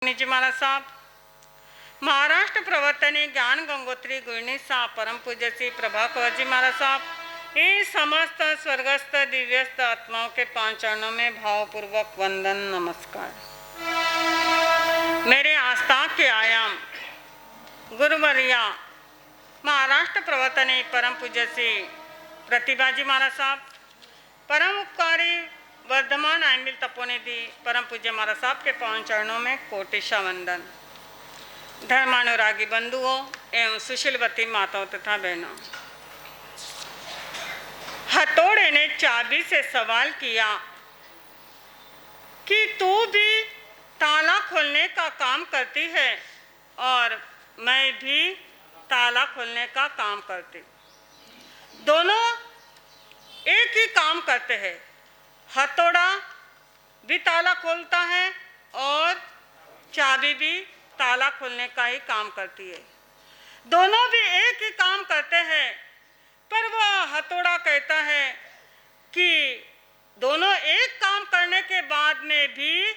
जी महाराज साहब, महाराष्ट्र प्रवर्तनी ज्ञान गंगोत्री गुरणी साहब, परम पूज्य श्री प्रभाकर जी महाराज साहब, इन समस्त स्वर्गस्थ दिव्यस्थ आत्माओं के 5 चरणों में भावपूर्वक वंदन नमस्कार। मेरे आस्था के आयाम गुरुवर्या महाराष्ट्र प्रवर्तनी परम पूज्य श्री प्रतिभा जी महाराज साहब, परम उपकारी वर्धमान आयमिल तपोनिधि परम पूज्य महाराज साहब के 5 चरणों में कोटिशा वंदन। धर्मानुरागी बंधुओं एवं सुशीलवती माताओं तथा बहनों, हथौड़े ने चाबी से सवाल किया कि तू भी ताला खोलने का काम करती है और मैं भी ताला खोलने का काम करती, दोनों एक ही काम करते हैं। हथौड़ा भी ताला खोलता है और चाबी भी ताला खोलने का ही काम करती है। दोनों भी एक ही काम करते हैं, पर वह हथौड़ा कहता है कि दोनों एक काम करने के बाद में भी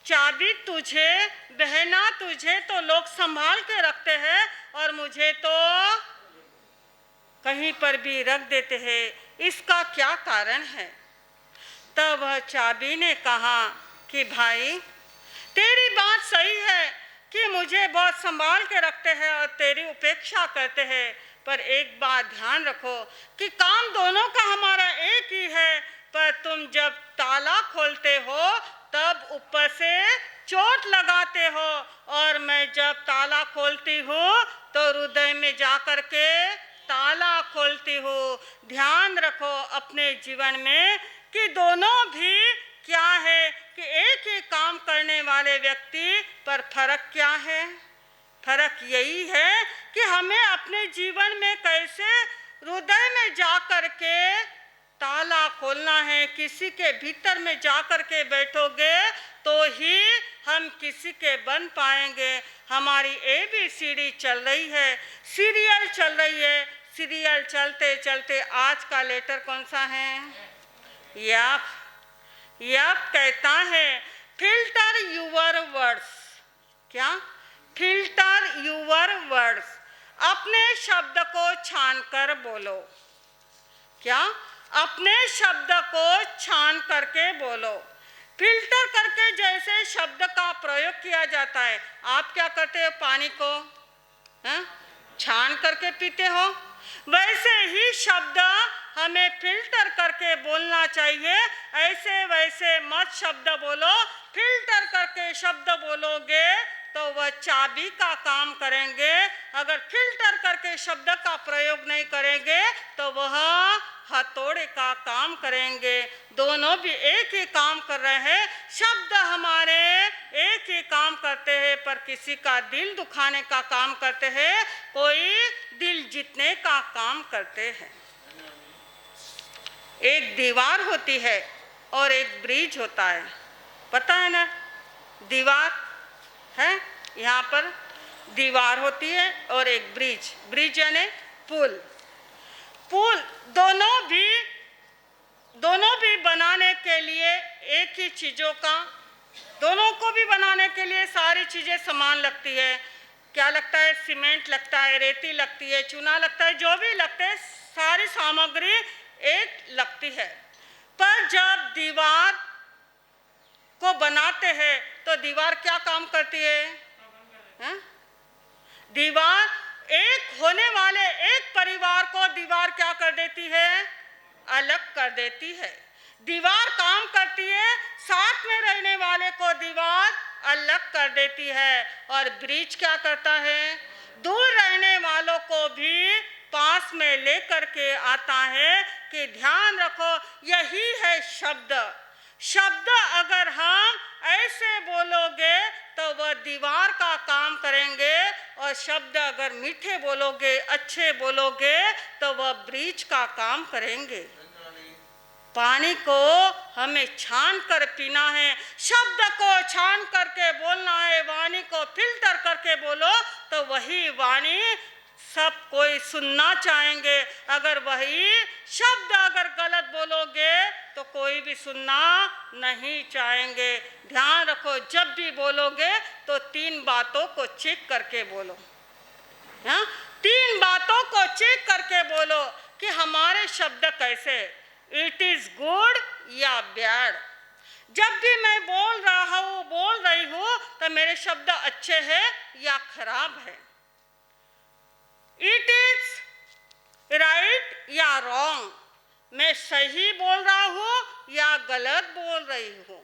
चाबी तुझे, बहना तुझे तो लोग संभाल के रखते हैं और मुझे तो कहीं पर भी रख देते हैं, इसका क्या कारण है? तब वह चाबी ने कहा कि भाई, तेरी बात सही है कि मुझे बहुत संभाल के रखते हैं और तेरी उपेक्षा करते हैं, पर एक बात ध्यान रखो कि काम दोनों का हमारा एक ही है, पर तुम जब ताला खोलते हो तब ऊपर से चोट लगाते हो और मैं जब ताला खोलती हूँ तो हृदय में जाकर के ताला खोलती हूँ। ध्यान रखो अपने जीवन में कि दोनों भी क्या है कि एक ही काम करने वाले व्यक्ति, पर फर्क क्या है? फर्क यही है कि हमें अपने जीवन में कैसे हृदय में जाकर के ताला खोलना है। किसी के भीतर में जाकर के बैठोगे तो ही हम किसी के बन पाएंगे। हमारी ABCD चल रही है, सीरियल चल रही है, सीरियल चलते चलते आज का लेटर कौन सा है? यप कहता है फिल्टर यूर वर्ड्स। क्या? फिल्टर यूर वर्ड्स, अपने शब्द को छान कर बोलो। क्या? अपने शब्द को छान करके बोलो। फिल्टर करके जैसे शब्द का प्रयोग किया जाता है, आप क्या करते हो? पानी को छान करके पीते हो, वैसे ही शब्द हमें फिल्टर करके बोलना चाहिए। ऐसे वैसे मत शब्द बोलो, फिल्टर करके शब्द बोलोगे तो वह चाबी का काम करेंगे। अगर फिल्टर करके शब्द का प्रयोग नहीं करेंगे तो वह हथौड़े का काम करेंगे। दोनों भी एक ही काम कर रहे हैं, शब्द हमारे एक ही काम करते हैं, पर किसी का दिल दुखाने का काम करते हैं, कोई दिल जीतने का काम करते हैं। एक दीवार होती है और एक ब्रिज होता है, पता है ना? दीवार है, यहाँ पर दीवार होती है और एक ब्रिज, ब्रिज यानी पुल। पुल दोनों भी बनाने के लिए एक ही चीज़ों का, दोनों को भी बनाने के लिए सारी चीज़ें समान लगती है। क्या लगता है? सीमेंट लगता है, रेती लगती है, चूना लगता है, जो भी लगता है सारी सामग्री एक लगती है। पर जब दीवार को बनाते हैं तो दीवार क्या काम करती है? दीवार एक होने वाले एक परिवार को दीवार क्या कर देती है? अलग कर देती है। दीवार काम करती है, साथ में रहने वाले को दीवार अलग कर देती है। और ब्रिज क्या करता है? दूर रहने वालों को भी पास में लेकर के आता है। कि ध्यान रखो, यही है शब्द। शब्द अगर हम ऐसे बोलोगे तो वह दीवार का काम करेंगे, और शब्द अगर मीठे बोलोगे, अच्छे बोलोगे तो वह ब्रिज का काम करेंगे। पानी को हमें छान कर पीना है, शब्द को छान करके बोलना है, वाणी को फिल्टर करके बोलो तो वही वाणी सब कोई सुनना चाहेंगे। अगर वही शब्द अगर गलत बोलोगे तो कोई भी सुनना नहीं चाहेंगे। ध्यान रखो, जब भी बोलोगे तो 3 बातों को चेक करके बोलो। हाँ, 3 बातों को चेक करके बोलो कि हमारे शब्द कैसे, इट इज गुड या बैड। जब भी मैं बोल रही हूँ तो मेरे शब्द अच्छे हैं या खराब है, इट इज राइट या रॉन्ग, मैं सही बोल रहा हूँ या गलत बोल रही हूँ,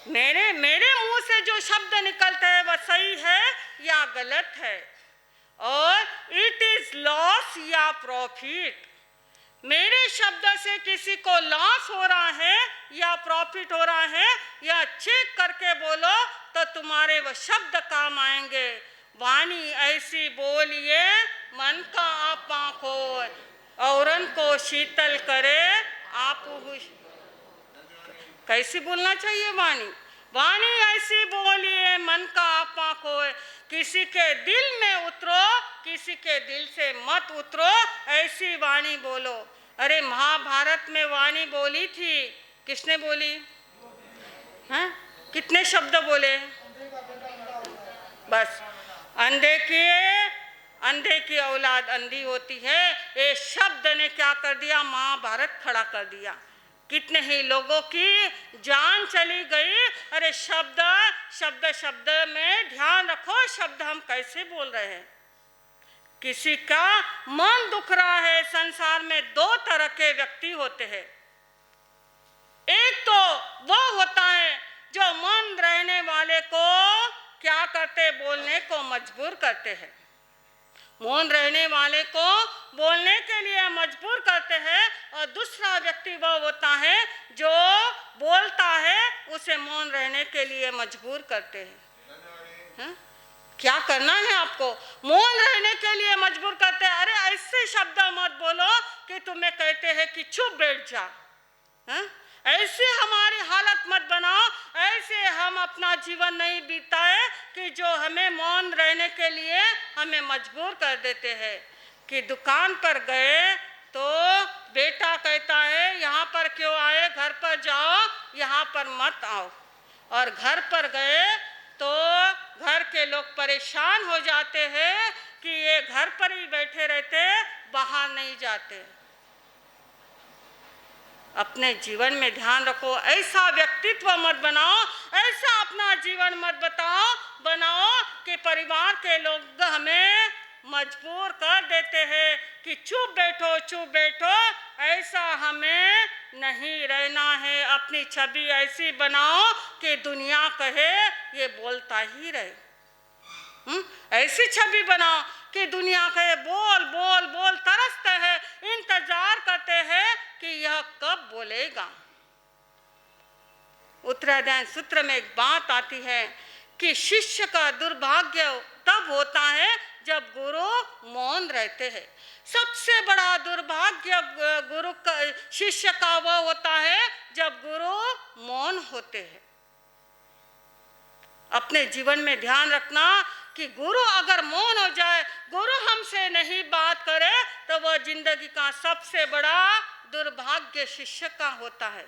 मेरे मुंह से जो शब्द निकलते हैं वह सही है या गलत है, और इट इज लॉस या प्रॉफिट, मेरे शब्द से किसी को लॉस हो रहा है या प्रॉफिट हो रहा है, या चेक करके बोलो तो तुम्हारे वह शब्द काम आएंगे। वाणी ऐसी बोलिए मन का आपा खोए, औरन को शीतल करे आप। कैसी बोलना चाहिए वाणी? वाणी ऐसी बोलिए मन का आपा खोए, किसी के दिल में उतरो, किसी के दिल से मत उतरो, ऐसी वाणी बोलो। अरे महाभारत में वाणी बोली थी, किसने बोली? हैं? कितने शब्द बोले? बस अंधे की औलाद अंधी होती है, ये शब्द ने क्या कर दिया? महाभारत खड़ा कर दिया। कितने ही लोगों की जान चली गई। अरे शब्द में ध्यान रखो, शब्द हम कैसे बोल रहे हैं। किसी का मन दुख रहा है। संसार में 2 तरह के व्यक्ति होते हैं। एक तो वो होता है जो मौन रहने वाले को क्या करते, बोलने को मजबूर करते हैं। मौन रहने वाले को बोलने के लिए मजबूर करते हैं। और दूसरा व्यक्ति वो होता है जो बोलता है, उसे मौन रहने के लिए मजबूर करते हैं। क्या करना है आपको? मौन रहने के लिए मजबूर करते हैं। अरे ऐसे शब्द मत बोलो कि तुम्हें कहते हैं कि चुप बैठ जा। ऐसे हमारी हालत मत बनाओ, ऐसे हम अपना जीवन नहीं बीताए कि जो हमें मौन रहने के लिए हमें मजबूर कर देते हैं। कि दुकान पर गए तो बेटा कहता है यहाँ पर क्यों आए, घर पर जाओ, यहाँ पर मत आओ। और घर पर गए तो घर के लोग परेशान हो जाते हैं कि ये घर पर ही बैठे रहते, बाहर नहीं जाते। अपने जीवन में ध्यान रखो, ऐसा व्यक्तित्व मत बनाओ, ऐसा अपना जीवन मत बनाओ कि परिवार के लोग हमें मजबूर कर देते हैं कि चुप बैठो। ऐसा हमें नहीं रहना है। अपनी छवि ऐसी बनाओ कि दुनिया कहे ये बोलता ही रहे। ऐसी छवि बनाओ कि दुनिया कहे बोल तरसते हैं, इंतजार करते हैं कि यह कब बोलेगा। उत्तराध्याय सूत्र में एक बात आती है कि शिष्य का दुर्भाग्य तब होता है जब गुरु मौन रहते हैं। सबसे बड़ा दुर्भाग्य शिष्य का वह होता है जब गुरु मौन होते हैं। अपने जीवन में ध्यान रखना कि गुरु अगर मौन हो जाए, गुरु हमसे नहीं बात करे, तो वह जिंदगी का सबसे बड़ा दुर्भाग्य शिष्य का होता है।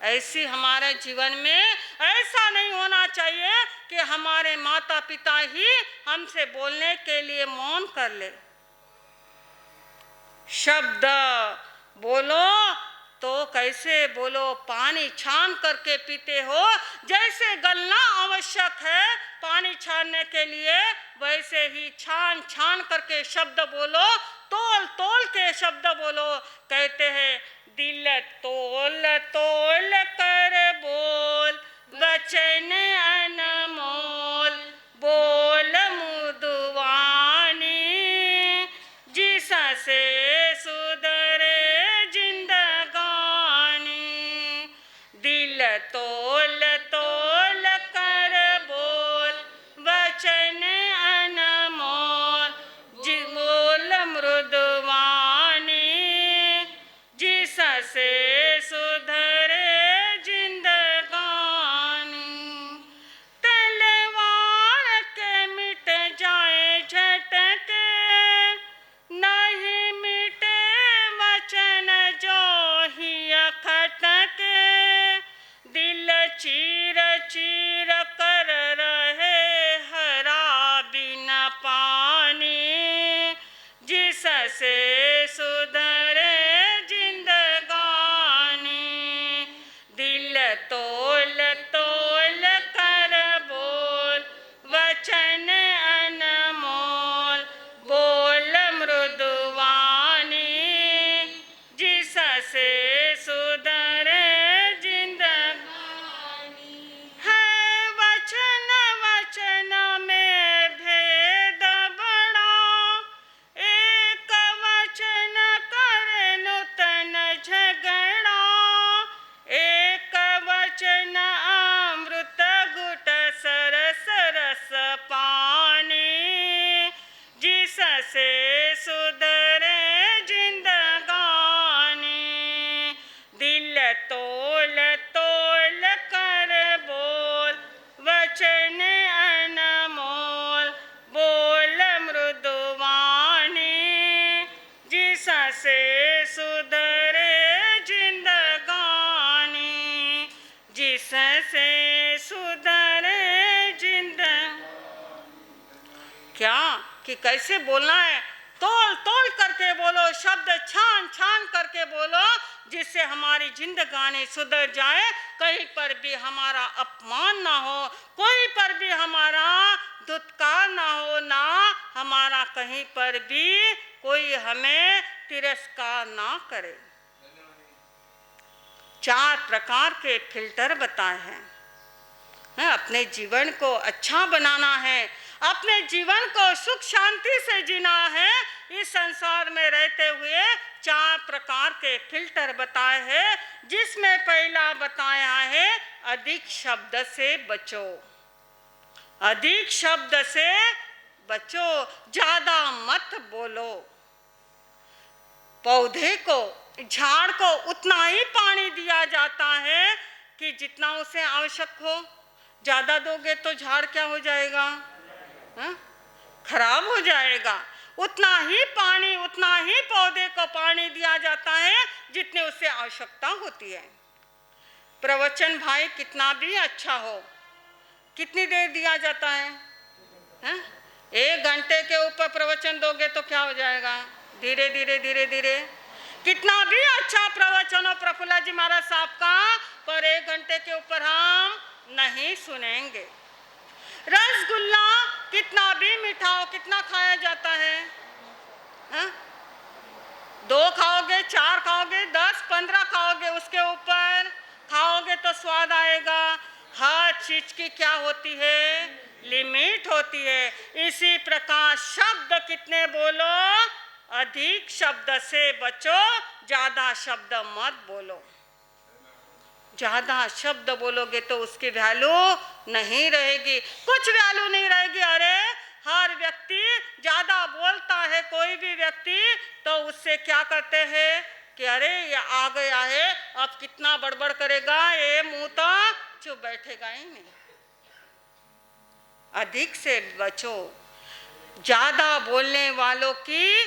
ऐसी हमारे जीवन में ऐसा नहीं होना चाहिए कि हमारे माता पिता ही हमसे बोलने के लिए मौन कर ले। शब्द बोलो तो कैसे बोलो, पानी छान करके पीते हो, जैसे गलना आवश्यक है पानी छानने के लिए, वैसे ही छान करके शब्द बोलो, तोल के शब्द बोलो। कहते हैं दिल तोल कर बोल, वचन अनमोल, बोल मुदवानी, जिससे सुधरे जिंदगानी। दिल तोल कर बोल, वचन अनमोल, बोल मृदुवानी, जिससे सुधरे जिंदगानी। वचन वचन में भेद बड़ा, एक वचन करे नूतन झगड़ा, एक वचन अमृत घुट सरस रस पानी, जिससे सुधरे जिंदगानी। दिल तोल तोल कर बोल वचन अनमोल, बोल मृदुवाणी, जिससे सुधरे जिंदगानी, जिससे सुधरे क्या कि कैसे बोलना है, तोल तोल करके बोलो, शब्द छान छान करके बोलो, जिससे हमारी जिंदगानी सुधर जाए, कहीं पर भी हमारा अपमान ना हो, कोई पर भी हमारा दुत्कार ना हो, ना हमारा कहीं पर भी कोई हमें तिरस्कार ना करे। 4 प्रकार के फिल्टर बताए हैं। अपने जीवन को अच्छा बनाना है, अपने जीवन को सुख शांति से जीना है, इस संसार में रहते हुए 4 प्रकार के फिल्टर बताए हैं, जिसमें पहला बताया है अधिक शब्द से बचो। अधिक शब्द से बचो, ज्यादा मत बोलो। पौधे को, झाड़ को उतना ही पानी दिया जाता है कि जितना उसे आवश्यक हो। ज्यादा दोगे तो झाड़ क्या हो जाएगा? खराब हो जाएगा। उतना ही पानी, उतना ही पौधे को पानी दिया जाता है जितने उसे आवश्यकता होती है। प्रवचन भाई कितना भी अच्छा हो, कितनी देर दिया जाता है? 1 घंटे के ऊपर प्रवचन दोगे तो क्या हो जाएगा? धीरे धीरे धीरे धीरे। कितना भी अच्छा प्रवचन हो प्रफुल्ल जी महाराज साहब का, पर 1 घंटे के ऊपर हम नहीं सुनेंगे। रसगुल्ला कितना भी मीठा हो, कितना खाया जाता है? 2 खाओगे, 4 खाओगे, 10, 15 खाओगे, उसके ऊपर खाओगे तो स्वाद आएगा। हर चीज की क्या होती है? लिमिट होती है। इसी प्रकार शब्द कितने बोलो? अधिक शब्द से बचो, ज्यादा शब्द मत बोलो। ज्यादा शब्द बोलोगे तो उसकी वैल्यू नहीं रहेगी, कुछ वैल्यू नहीं रहेगी। अरे हर व्यक्ति ज्यादा बोलता है, कोई भी व्यक्ति, तो उससे क्या करते हैं कि अरे ये आ गया है, अब कितना बड़बड़ करेगा, ये मुंह तो चुप बैठेगा ही नहीं। अधिक से बचो। ज्यादा बोलने वालों की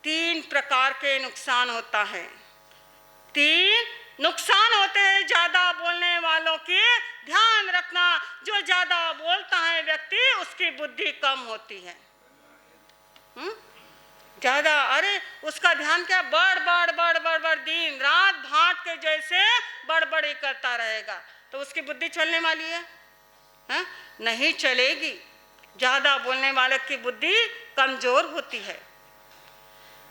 3 प्रकार के नुकसान होता है। 3 नुकसान होते हैं ज्यादा बोलने वालों की। ध्यान रखना, जो ज्यादा बोलता है व्यक्ति, उसकी बुद्धि कम होती है। ज्यादा, अरे उसका ध्यान क्या, बड़ बड़ बड़ बड़ बड़ दिन रात भाट के जैसे बड़बड़ी करता रहेगा, तो उसकी बुद्धि चलने वाली है? नहीं चलेगी। ज्यादा बोलने वाले की बुद्धि कमजोर होती है।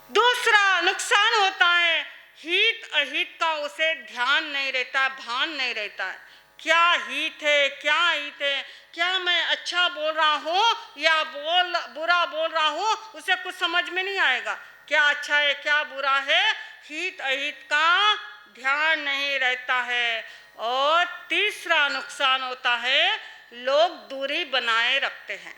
दूसरा नुकसान होता है, हित अहित का उसे ध्यान नहीं रहता, भान नहीं रहता है। क्या हित है, क्या हित है, क्या मैं अच्छा बोल रहा हूँ या बुरा बोल रहा हूँ, उसे कुछ समझ में नहीं आएगा। क्या अच्छा है, क्या बुरा है, हित अहित का ध्यान नहीं रहता है। और तीसरा नुकसान होता है, लोग दूरी बनाए रखते हैं।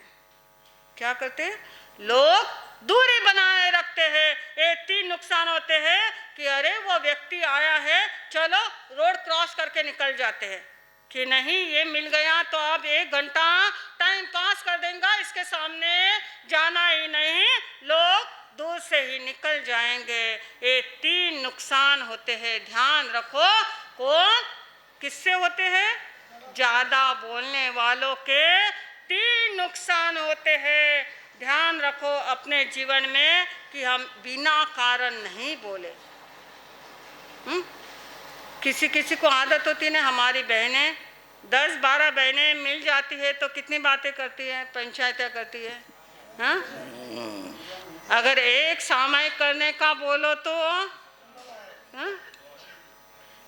क्या करते हैं? लोग दूरी बनाए रखते हैं। ये 3 नुकसान होते हैं कि अरे वो व्यक्ति आया है, चलो रोड क्रॉस करके निकल जाते हैं, कि नहीं ये मिल गया तो अब 1 घंटा टाइम पास कर देंगे, इसके सामने जाना ही नहीं, लोग दूर से ही निकल जाएंगे। ये 3 नुकसान होते हैं, ध्यान रखो। कौन किससे होते हैं? ज्यादा बोलने वालों के 3 नुकसान होते हैं। ध्यान रखो अपने जीवन में कि हम बिना कारण नहीं बोले। किसी किसी को आदत होती है ना, हमारी बहनें 10-12 बहनें मिल जाती है तो कितनी बातें करती है, पंचायतें करती है। अगर एक सामयिक करने का बोलो तो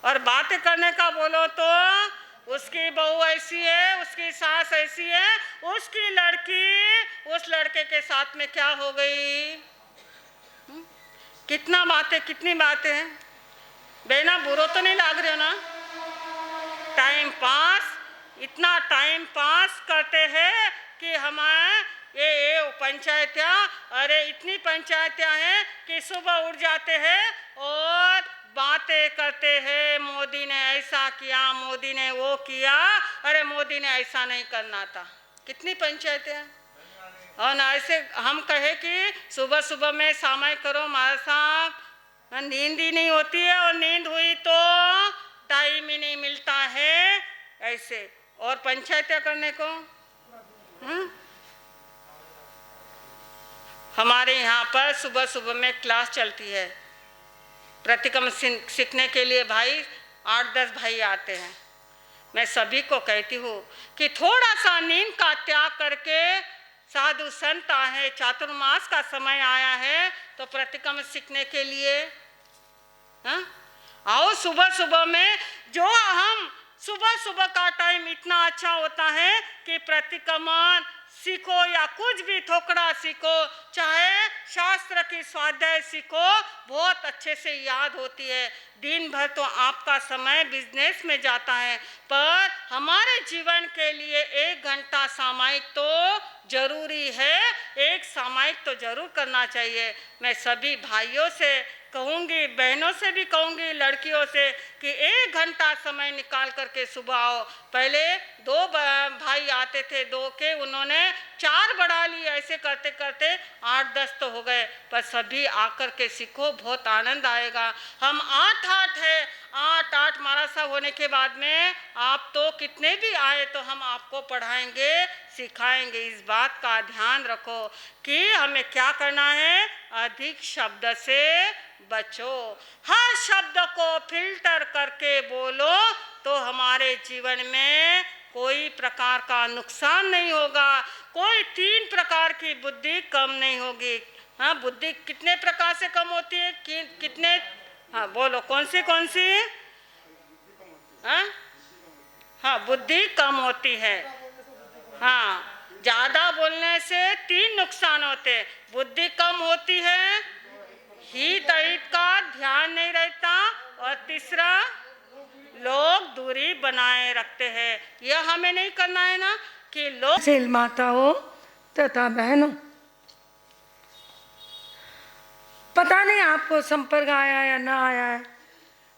और बातें करने का बोलो तो उसकी बहू ऐसी है, उसकी सास ऐसी है, उसकी लड़की उस लड़के के साथ में क्या हो गई। कितना बातें, कितनी बातें हैं। बहना बुरो तो नहीं लाग रहे हो ना। टाइम पास, इतना टाइम पास करते हैं कि हमारे ये पंचायतियाँ, अरे इतनी पंचायतियाँ हैं कि सुबह उठ जाते हैं और बातें करते हैं, मोदी ने ऐसा किया, मोदी ने वो किया, अरे मोदी ने ऐसा नहीं करना था। कितनी पंचायतें हैं। और ना ऐसे हम कहे कि सुबह सुबह में सामायिक करो महाराज साहब, नींद ही नहीं होती है, और नींद हुई तो टाइम ही नहीं मिलता है ऐसे। और पंचायतें करने को हमारे यहाँ पर सुबह सुबह में क्लास चलती है, प्रतिक्रम सीखने के लिए भाई 8-10 भाई आते हैं। मैं सभी को कहती हूँ कि थोड़ा सा नींद का त्याग करके, साधु संत आए, चातुर्मास का समय आया है तो प्रतिक्रम सीखने के लिए आओ सुबह सुबह में। जो हम सुबह सुबह का टाइम इतना अच्छा होता है कि प्रतिक्रमण सीखो या कुछ भी थोकड़ा सीखो, चाहे शास्त्र की स्वाध्याय सीखो, बहुत अच्छे से याद होती है। दिन भर तो आपका समय बिजनेस में जाता है, पर हमारे जीवन के लिए 1 घंटा सामायिक तो जरूरी है। एक सामायिक तो जरूर करना चाहिए। मैं सभी भाइयों से कहूँगी, बहनों से भी कहूँगी, लड़कियों से कि 1 घंटा समय निकाल करके सुबह आओ। पहले 2 भाई आते थे, 2 के उन्होंने 4 बढ़ा ली, ऐसे करते करते 8-10 तो हो गए। पर सभी आकर के सीखो, बहुत आनंद आएगा। हम 8-8 है, 8-8 महाराज साहब होने के बाद में आप तो कितने भी आए तो हम आपको पढ़ाएंगे, सिखाएंगे। इस बात का ध्यान रखो कि हमें क्या करना है। अधिक शब्द से बचो, हर शब्द को फिल्टर करके बोलो तो हमारे जीवन में कोई प्रकार का नुकसान नहीं होगा। कोई 3 प्रकार की बुद्धि कम नहीं होगी। हाँ, बुद्धि कितने प्रकार से कम होती है, कितने? हाँ बोलो, कौन सी हाँ, बुद्धि कम होती है। हाँ, ज्यादा बोलने से 3 नुकसान होते। बुद्धि कम होती है, हित अहित का ध्यान नहीं रहता, और तीसरा लोग दूरी बनाए रखते हैं। यह हमें नहीं करना है ना कि लोग। माताओं तथा बहनों, पता नहीं आपको संपर्क आया या ना आया है,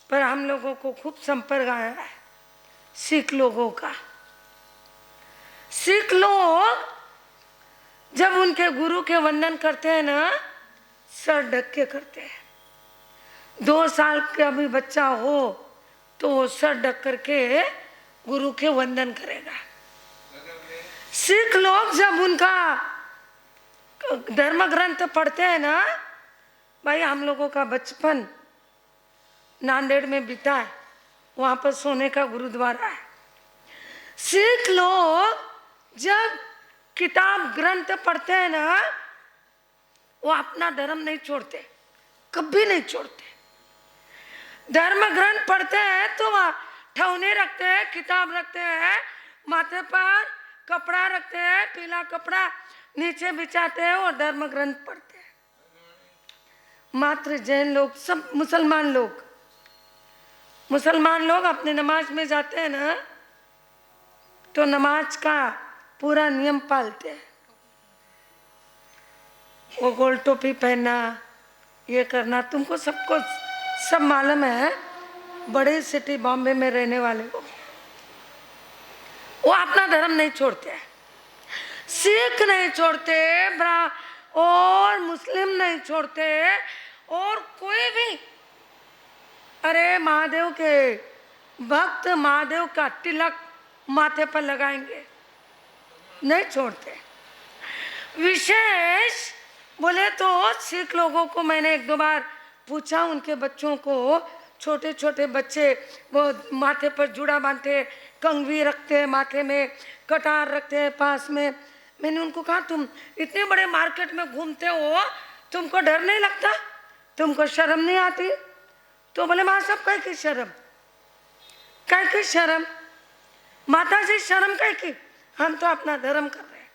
पर हम लोगों को खूब संपर्क आया है सिख लोगों का। सिख लोग जब उनके गुरु के वंदन करते हैं ना, सर ढक के करते हैं। 2 साल का भी बच्चा हो तो वो सर ढक करके गुरु के वंदन करेगा। सिख लोग जब उनका धर्म ग्रंथ पढ़ते हैं ना, भाई हम लोगों का बचपन नांदेड़ में बीता है, वहाँ पर सोने का गुरुद्वारा है। सिख लोग जब किताब ग्रंथ पढ़ते हैं ना, वो अपना धर्म नहीं छोड़ते, कभी नहीं छोड़ते। धर्म ग्रंथ पढ़ते हैं तो वहाँ ठौने रखते हैं, किताब रखते हैं, माथे पर कपड़ा रखते हैं, पीला कपड़ा नीचे बिछाते हैं और धर्म ग्रंथ पढ़ते हैं। मात्र जैन लोग, सब मुसलमान लोग अपने नमाज में जाते हैं ना, तो नमाज का पूरा नियम पालते हैं। वो गोल टोपी पहनना, ये करना, तुमको सबको सब मालूम है। बड़े सिटी बॉम्बे में रहने वाले को वो अपना धर्म नहीं छोड़ते, सिख नहीं छोड़ते, और मुस्लिम नहीं छोड़ते, और कोई भी। अरे महादेव के भक्त महादेव का तिलक माथे पर लगाएंगे, नहीं छोड़ते। विशेष बोले तो सिख लोगों को मैंने 1-2 बार पूछा, उनके बच्चों को, छोटे छोटे बच्चे वो माथे पर जुड़ा बांधते, कंघी रखते, माथे में कटार रखते पास में। मैंने उनको कहा, तुम इतने बड़े मार्केट में घूमते हो, तुमको डर नहीं लगता, तुमको शर्म नहीं आती? तो बोले माँ साहब, काय की शर्म? माता जी शर्म कह की, हम तो अपना धर्म कर रहे हैं।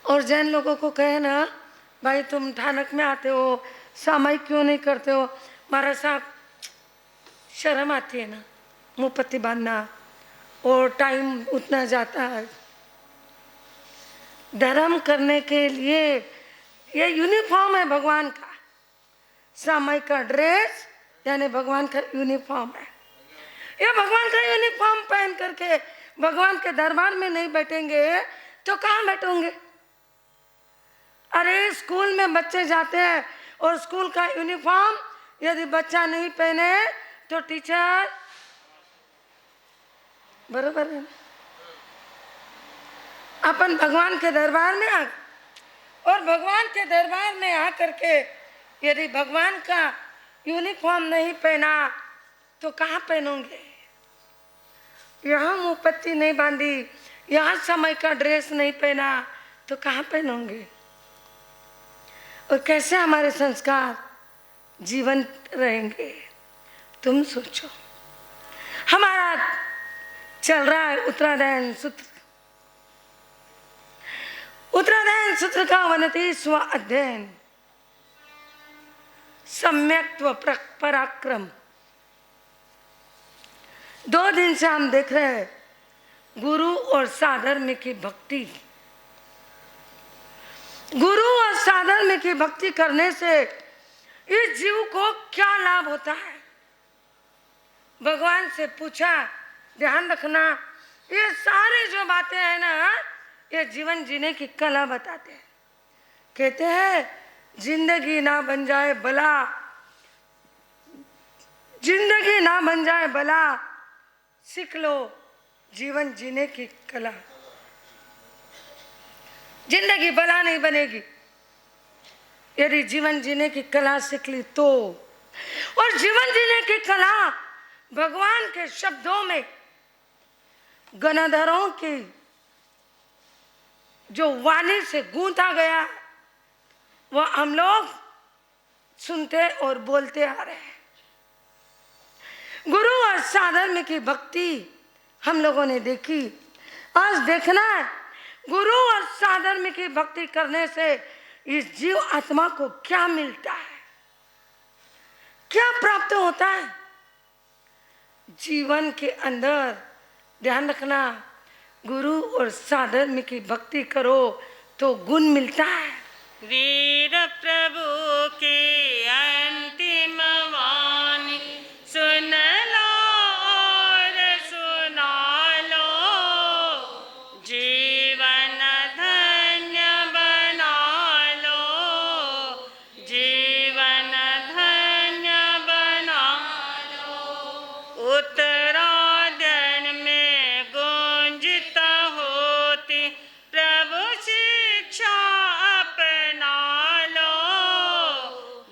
और जैन लोगों को कहे ना, भाई तुम ठानक में आते हो, सामायिक क्यों नहीं करते हो? महाराज साहब, शर्म आती है ना, मुंह पत्ती बांधना, और टाइम उतना जाता है। धर्म करने के लिए ये यूनिफॉर्म है भगवान का, सामायिक का ड्रेस यानी भगवान का यूनिफॉर्म है। ये भगवान का यूनिफॉर्म पहन करके भगवान के दरबार में नहीं बैठेंगे तो कहाँ बैठोगे? अरे स्कूल में बच्चे जाते हैं और स्कूल का यूनिफॉर्म यदि बच्चा नहीं पहने तो टीचर, बरोबर है। अपन भगवान के दरबार में आ, और भगवान के दरबार में आ करके यदि भगवान का यूनिफॉर्म नहीं पहना तो कहाँ पहनोगे? यहाँ मुंह पत्ती नहीं बांधी, यहाँ समय का ड्रेस नहीं पहना तो कहाँ पहनोगे? और कैसे हमारे संस्कार जीवन रहेंगे? तुम सोचो। हमारा चल रहा है उत्तरायण सूत्र। उत्तरायण सूत्र का 29वां अध्ययन, सम्यक्त्व पराक्रम। 2 दिन से हम देख रहे हैं गुरु और साधर्म्य की भक्ति। गुरु और साधर्म्य की भक्ति करने से इस जीव को क्या लाभ होता है? भगवान से पूछा, ध्यान रखना, ये सारे जो बातें हैं ना, ये जीवन जीने की कला बताते हैं। कहते हैं जिंदगी ना बन जाए बला, जिंदगी ना बन जाए बला, सीख लो जीवन जीने की कला। जिंदगी बला नहीं बनेगी यदि जीवन जीने की कला सीख ली तो। और जीवन जीने की कला भगवान के शब्दों में, गणधरों की जो वाणी से गूंथा गया, वह हम लोग सुनते और बोलते आ रहे हैं। गुरु और साधर्म्य की भक्ति हम लोगों ने देखी। आज देखना है गुरु और साधर्म्य की भक्ति करने से इस जीव आत्मा को क्या मिलता है, क्या प्राप्त होता है जीवन के अंदर। ध्यान रखना, गुरु और साधर्म्य की भक्ति करो तो गुण मिलता है। वीर प्रभु की अंतिम वाणी सुन लो और सुना लो, जीवन धन्य बना लो, जीवन धन्य बना लो। उत्तरायण में गुंजित होती प्रभु शिक्षा अपना लो,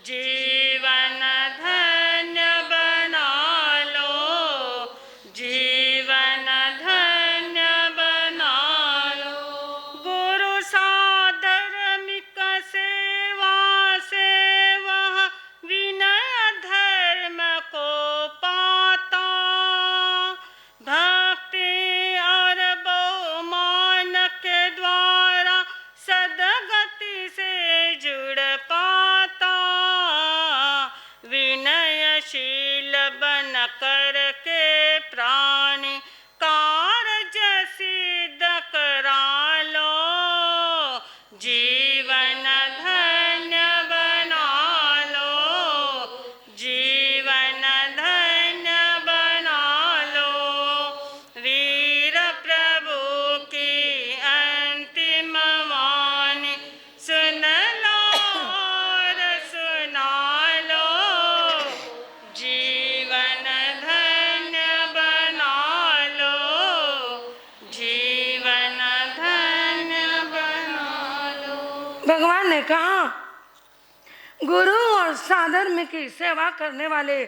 जीवन धन्य बना लो, जीवन धन्य बना लो। गुरु साधर्मिक सेवा से वह विनय धर्म को पाता, भक्ति और बहुमान के द्वारा सदगति से जुड़ पाता, विनयशील बन कर के प्राणी कार्य सिद्ध करा लो, जीवन धन्य बना लो, जीवन धन्य बना लो। वीर प्रभु की अंतिम वाणी सुन लो और सुना लो, जीवन धन्य बना लो, जीवन धन्य बना लो। भगवान ने कहा गुरु और साधर्म्य की सेवा करने वाले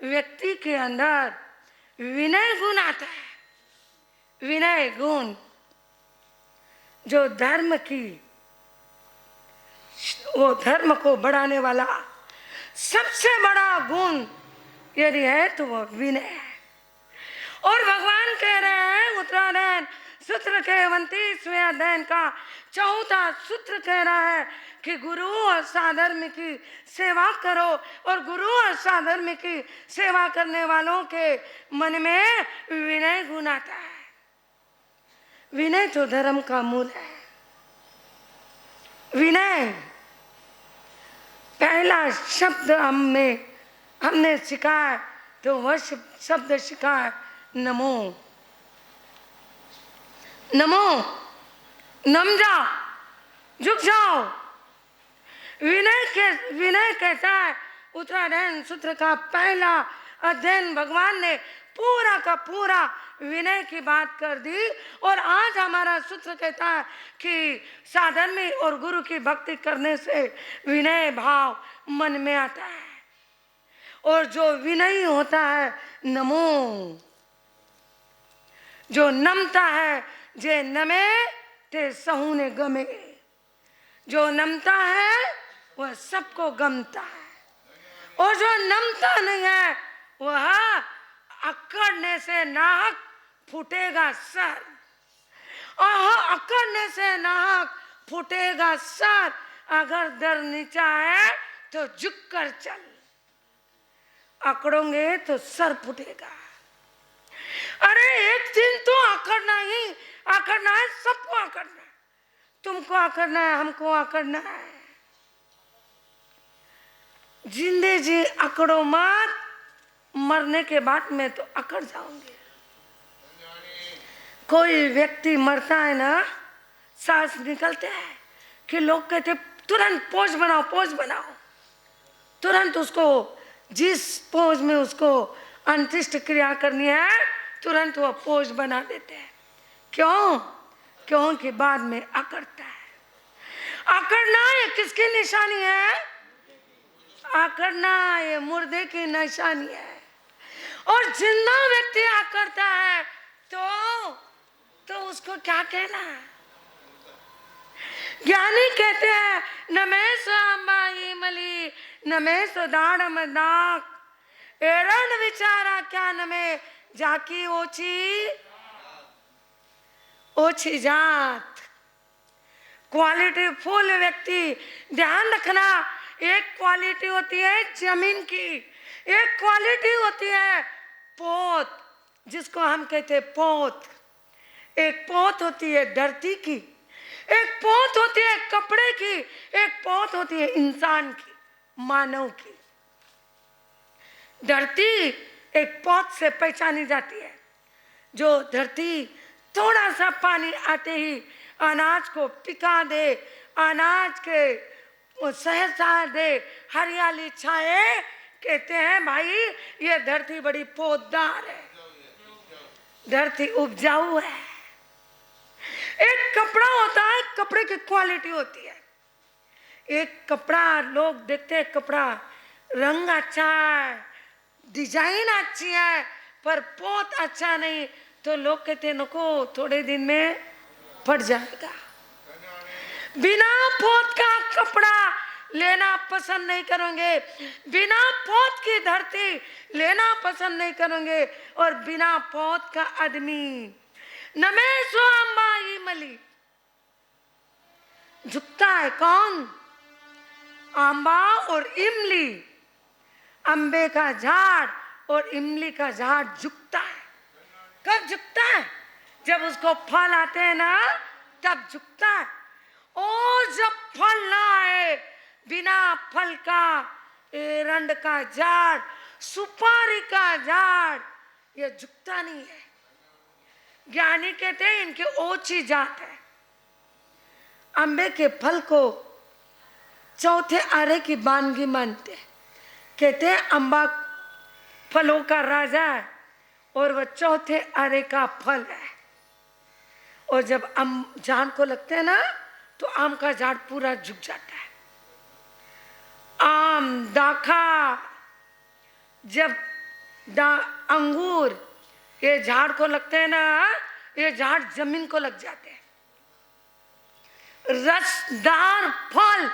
व्यक्ति के अंदर विनय गुण आता है। विनय गुण जो धर्म की, वो धर्म को बढ़ाने वाला सबसे बड़ा गुण यदि है तो वो विनय है। और भगवान कह रहे हैं उत्तरायण सूत्र के 29वें अध्ययन का चौथा सूत्र कह रहा है कि गुरु और साधर्म की सेवा करो, और गुरु और साधर्म की सेवा करने वालों के मन में विनय गुण आता है। विनय तो धर्म का मूल है। विनय पहला शब्द हमने सीखा है, तो वह शब्द सीखा है नमो। नमो, नम जाओ, झुक जाओ। विनय कहता है उत्तरायण सूत्र का पहला अध्ययन भगवान ने पूरा का पूरा विनय की बात कर दी। और आज हमारा सूत्र कहता है कि साधर्मी और गुरु की भक्ति करने से विनय भाव मन में आता है। और जो विनयी होता है नमो, जो नमता है, जे नमे ते सहुने गमे। जो नमता है वह सबको गमता है, और जो नमता नहीं है वह अकड़ने से नाहक फूटेगा सर। और अकड़ने से नाहक फूटेगा सर। अगर दर नीचा है तो झुक कर चल, अकड़ोगे तो सर फूटेगा। अरे एक दिन तो अकड़ना ही अकड़ना है, सबको अकड़ना है। तुमको अकड़ना है, हमको अकड़ना है। जिंदे जी अकड़ो मत, मरने के बाद में तो अकड़ जाओगे। कोई व्यक्ति मरता है ना, सांस निकलते हैं कि लोग कहते तुरंत पोज बनाओ, पोज बनाओ। तुरंत उसको जिस पोज में उसको अंत्येष्टि क्रिया करनी है तुरंत वह पोज बना देते हैं। क्यों? क्योंकि बाद में अकड़ता है। अकड़ना ये किसकी निशानी है? अकड़ना ये मुर्दे की निशानी है। और जिंदा व्यक्ति अकड़ता है तो उसको क्या कहना है? ज्ञानी कहते हैं नमे सो अंबाई मली, नमे सो दाड़ मदाक, एरण विचारा क्या नमे जाकी ओछी जात। क्वालिटी फुल व्यक्ति, ध्यान रखना, एक क्वालिटी होती है जमीन की, एक क्वालिटी होती है पोत, जिसको हम कहते हैं पोत। एक पोत होती है धरती की, एक पोत होती है कपड़े की, एक पोत होती है इंसान की, मानव की। धरती एक पोत से पहचानी जाती है। जो धरती थोड़ा सा पानी आते ही अनाज को पिका दे, अनाज के सहसा दे, हरियाली छाए, कहते हैं भाई ये धरती बड़ी पोतदार है, धरती उपजाऊ है। एक कपड़ा होता है, कपड़े की क्वालिटी होती है। एक कपड़ा लोग देखते हैं, कपड़ा रंग अच्छा है, डिजाइन अच्छी है, पर पोत अच्छा नहीं, तो लोग कहते हैं नको थोड़े दिन में फट जाएगा। बिना पोत का कपड़ा लेना पसंद नहीं करोगे, बिना पोत की धरती लेना पसंद नहीं करोगे, और बिना पोत का आदमी नमे सो अंबाई मली। झुकता है कौन? आंबा और इमली, अंबे का झाड़ और इमली का झाड़ झुकता है। कब झुकता है? जब उसको फल आते हैं ना, तब झुकता है। और जब फल ना आए, बिना फल का एरंड का झाड़, सुपारी का झाड़, ये झुकता नहीं है। ज्ञानी कहते हैं इनकी ओछी जात है। अंबे के फल को चौथे आरे की वानगी मानते हैं। कहते हैं अम्बा फलों का राजा है और वह चौथे आरे का फल है। और जब आम झाड़ को लगते हैं ना, तो आम का झाड़ पूरा झुक जाता है। आम, दाखा, जब अंगूर ये झाड़ को लगते हैं ना, ये झाड़ जमीन को लग जाते हैं। रसदार फल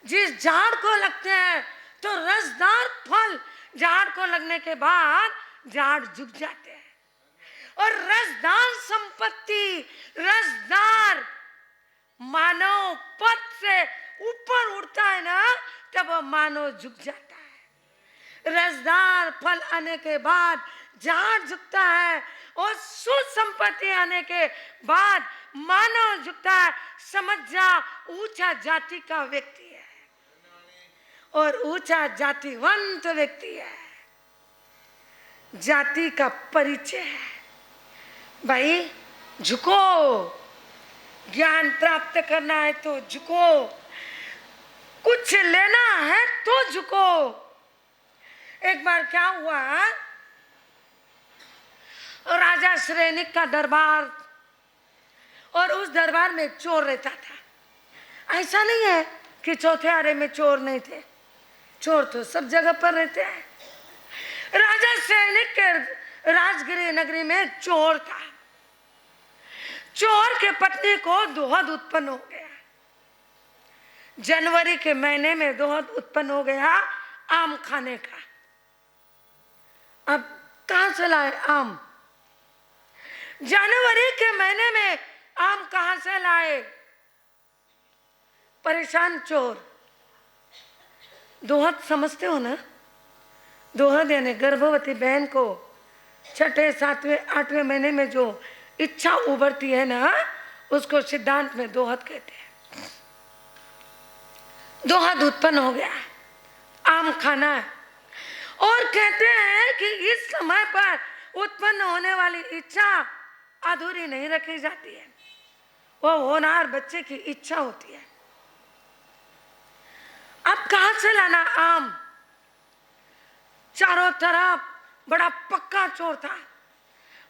जिस झाड़ को लगते हैं, तो रसदार फल झाड़ को लगने के बाद झाड़ झुक जाते हैं। और रसदार संपत्ति, रसदार मानव पद से ऊपर उठता है ना, तब वह मानव झुक जाता है। रसदार फल आने के बाद झाड़ झुकता है, और सुसंपत्ति आने के बाद मानव झुकता है। समझ जा, ऊंचा जाति का व्यक्ति है और ऊंचा जातिवंत व्यक्ति है। जाति का परिचय है। भाई झुको, ज्ञान प्राप्त करना है तो झुको, कुछ लेना है तो झुको। एक बार क्या हुआ, राजा श्रेनिक का दरबार, और उस दरबार में चोर रहता था। ऐसा नहीं है कि चौथे आरे में चोर नहीं थे, चोर तो सब जगह पर रहते हैं। राजा श्रेनिक के राजगिरी नगरी में चोर था। चोर के पत्नी को दोहद उत्पन्न हो गया। जनवरी के महीने में दोहद उत्पन्न हो गया आम खाने का। अब कहां से लाए आम? जनवरी के महीने में आम कहां से लाए? परेशान चोर। दोहद समझते हो ना? दोहद यानी गर्भवती बहन को छठे, सातवें, आठवें महीने में जो इच्छा उभरती है ना, उसको सिद्धांत में दोहद कहते हैं। दोहद उत्पन्न हो गया, आम खाना है। और कहते हैं कि इस समय पर उत्पन्न होने वाली इच्छा अधूरी नहीं रखी जाती है, वो होनहार बच्चे की इच्छा होती है। अब कहां से लाना आम? चारों तरफ बड़ा पक्का चोर था।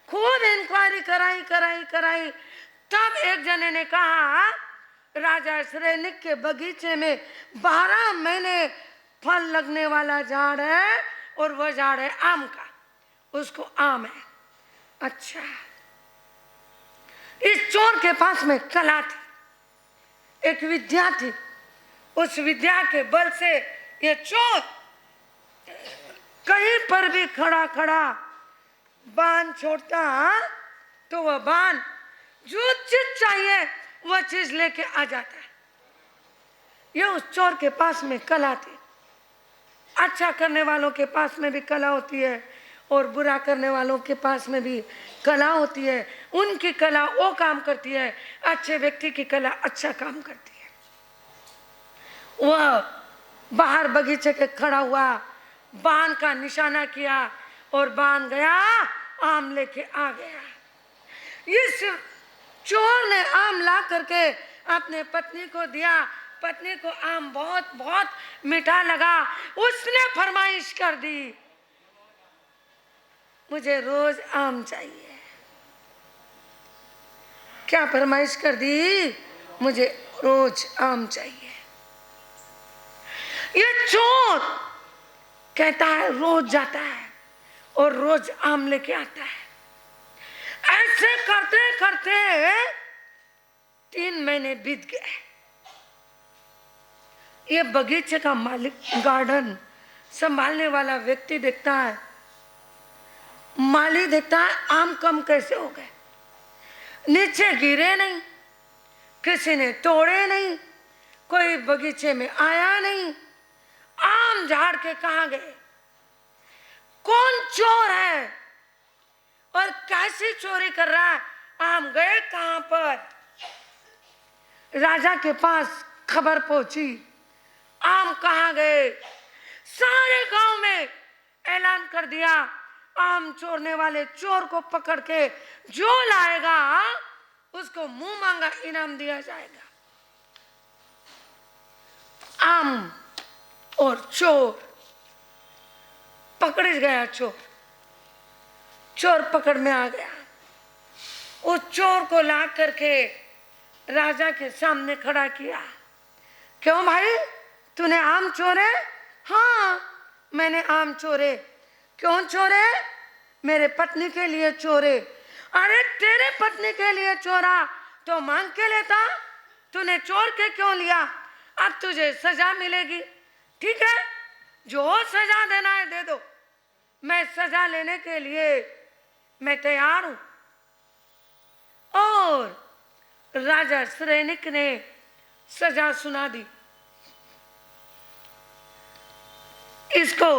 खूब इंक्वायरी कराई। तब एक जने ने कहा, राजा श्रेनिक के बगीचे में 12 महीने फल लगने वाला झाड़ है, और वह झाड़ है आम का, उसको आम है। अच्छा, इस चोर के पास में कला थी, एक विद्या थी। उस विद्या के बल से ये चोर कहीं पर भी खड़ा खड़ा बाण छोड़ता, तो वह बाण जो चीज चाहिए वह चीज लेके आ जाता है। यह उस चोर के पास में कला थी। अच्छा करने वालों के पास में भी कला होती है, और बुरा करने वालों के पास में भी कला होती है। उनकी कला वो काम करती है, अच्छे व्यक्ति की कला अच्छा काम करती है। वह बाहर बगीचे के खड़ा हुआ, बाण का निशाना किया, और बाण गया, आम लेके आ गया। इस चोर ने आम ला करके अपने पत्नी को दिया। पत्नी को आम बहुत बहुत मीठा लगा। उसने फरमाइश कर दी, मुझे रोज आम चाहिए। क्या फरमाइश कर दी? मुझे रोज आम चाहिए। ये चोर कहता है रोज जाता है और रोज आम लेके आता है। ऐसे करते करते 3 महीने बीत गए। ये बगीचे का मालिक, गार्डन संभालने वाला व्यक्ति देखता है, माली देखता है, आम कम कैसे हो गए? नीचे गिरे नहीं, किसी ने तोड़े नहीं, कोई बगीचे में आया नहीं। आम झाड़ के कहां गए? कौन चोर है और कैसी चोरी कर रहा है? आम गए कहां पर? राजा के पास खबर पहुंची, आम कहां गए? सारे गांव में ऐलान कर दिया, आम चोरने वाले चोर को पकड़ के जो लाएगा उसको मुंह मांगा इनाम दिया जाएगा। आम और चोर पकड़ गया। चोर पकड़ में आ गया। उस चोर को ला करके राजा के सामने खड़ा किया। क्यों भाई, तूने आम चोरे? हाँ, मैंने आम चोरे। क्यों चोरे? मेरे पत्नी के लिए चोरे। अरे तेरे पत्नी के लिए चोरा तो मांग के लेता, तूने चोर के क्यों लिया? अब तुझे सजा मिलेगी। ठीक है, जो सजा देना है दे दो, मैं सजा लेने के लिए मैं तैयार हूं। और राजा सैनिक ने सजा सुना दी, इसको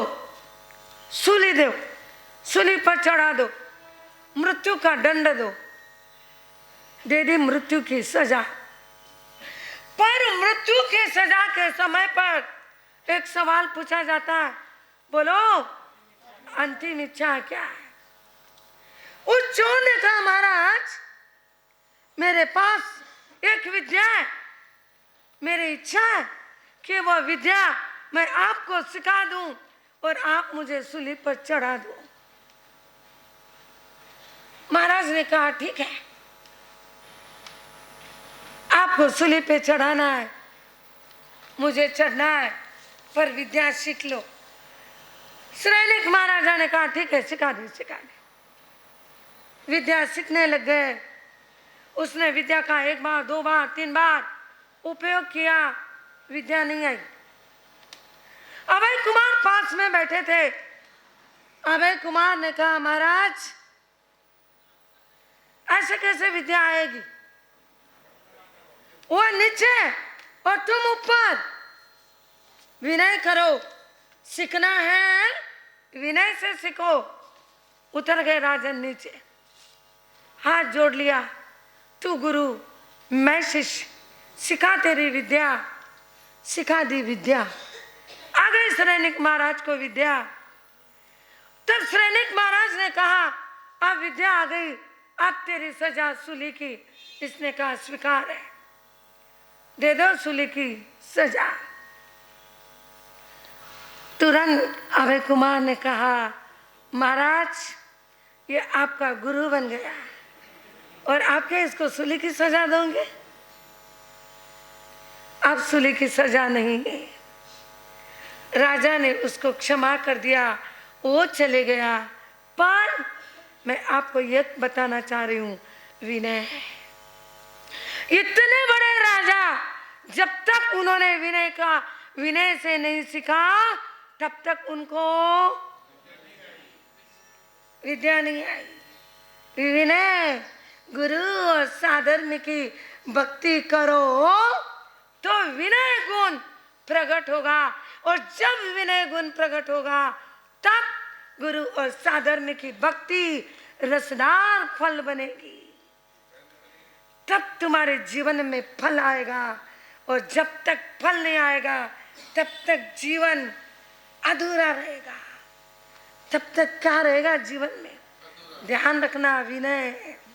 सूली दो, सूली पर चढ़ा दो, मृत्यु का दंड दो। दे दी मृत्यु की सजा। पर मृत्यु की सजा के समय पर एक सवाल पूछा जाता है, बोलो अंतिम इच्छा क्या है? उस चोर ने कहा, महाराज मेरे पास एक विद्या है, मेरी इच्छा है कि वह विद्या मैं आपको सिखा दूं और आप मुझे सूली पर चढ़ा दो। महाराज ने कहा ठीक है, आपको सूली पे चढ़ाना है, मुझे चढ़ना है, पर विद्या सीख लो। सैनिक महाराजा ने कहा ठीक है, सिखा दे सिखा दे। विद्या सीखने लग गए। उसने विद्या का 1 बार 2 बार 3 बार उपयोग किया, विद्या नहीं आई। अभय कुमार पास में बैठे थे। अभय कुमार ने कहा, महाराज ऐसे कैसे विद्या आएगी? वो नीचे और तुम ऊपर। विनय करो, सीखना है विनय से सीखो। उतर गए राजन नीचे, हाथ जोड़ लिया, तू गुरु मैं शिष्य, सिखा तेरी विद्या। सिखा दी विद्या। आ गए सैनिक महाराज को विद्या। तब सैनिक महाराज ने कहा, अब विद्या आ गई, अब तेरी सजा सूली की। इसने कहा स्वीकार है, दे दो सूली की सजा। तुरंत अभय कुमार ने कहा, महाराज ये आपका गुरु बन गया और आप क्या इसको सूली की सजा दोगे? आप सूली की सजा नहीं है। राजा ने उसको क्षमा कर दिया, वो चले गया। पर मैं आपको यह बताना चाह रही हूं, विनय, इतने बड़े राजा जब तक उन्होंने विनय से नहीं सीखा, तब तक उनको विद्या नहीं आई। विनय गुरु और साधर्म की भक्ति करो तो विनय गुण प्रकट होगा, और जब विनय गुण प्रकट होगा तब गुरु और साधर्म की भक्ति रसदार फल बनेगी। तब तुम्हारे जीवन में फल आएगा, और जब तक फल नहीं आएगा तब तक जीवन अधूरा रहेगा। तब तक क्या रहेगा जीवन में? ध्यान रखना, विनय